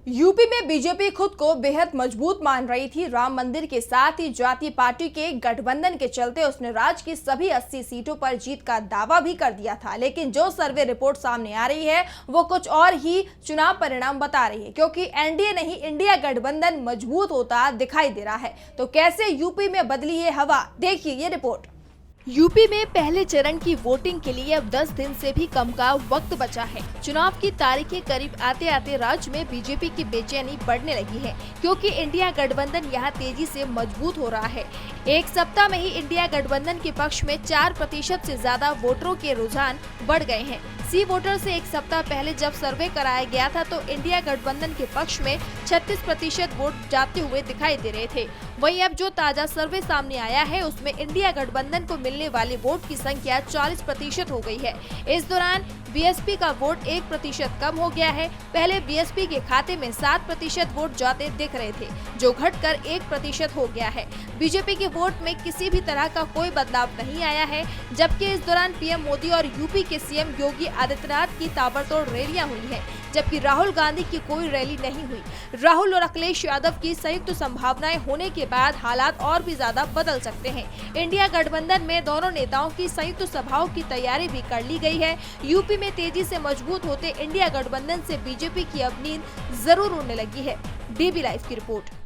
UP में BJP खुद को बेहद मजबूत मान रही थी। राम मंदिर के साथ ही जातीय पार्टी के गठबंधन के चलते उसने राज्य की सभी 80 सीटों पर जीत का दावा भी कर दिया था। लेकिन जो सर्वे रिपोर्ट सामने आ रही है वो कुछ और ही चुनाव परिणाम बता रही है, क्योंकि एनडीए नहीं इंडिया गठबंधन मजबूत होता दिखाई दे रहा है। तो कैसे यूपी में बदली है हवा, देखिए ये रिपोर्ट। यूपी में पहले चरण की वोटिंग के लिए अब 10 दिन से भी कम का वक्त बचा है। चुनाव की तारीखें करीब आते आते राज्य में बीजेपी की बेचैनी बढ़ने लगी है, क्योंकि इंडिया गठबंधन यहां तेजी से मजबूत हो रहा है। एक सप्ताह में ही इंडिया गठबंधन के पक्ष में 4% से ज्यादा वोटरों के रुझान बढ़ गए हैं। सी वोटर से एक सप्ताह पहले जब सर्वे कराया गया था तो इंडिया गठबंधन के पक्ष में 36% वोट जाते हुए दिखाई दे रहे थे। वहीं अब जो ताजा सर्वे सामने आया है उसमें इंडिया गठबंधन को मिलने वाले वोट की संख्या 40% हो गई है। इस दौरान बीएसपी का वोट 1% कम हो गया है। पहले बीएसपी के खाते में 7% वोट जाते दिख रहे थे, जो घटकर 1% हो गया है। बीजेपी के वोट में किसी भी तरह का कोई बदलाव नहीं आया है, जबकि इस दौरान पीएम मोदी और यूपी के सीएम योगी आदित्यनाथ की ताबड़तोड़ रैलियां हुई हैं, जबकि राहुल गांधी की कोई रैली नहीं हुई। राहुल और अखिलेश यादव की संयुक्त संभावनाएं होने के बाद हालात और भी ज्यादा बदल सकते हैं। इंडिया गठबंधन में दोनों नेताओं की संयुक्त सभाओं की तैयारी भी कर ली गई है। यूपी में तेजी से मजबूत होते इंडिया गठबंधन से बीजेपी की अब नींद जरूर उड़ने लगी है। डीबी लाइव की रिपोर्ट।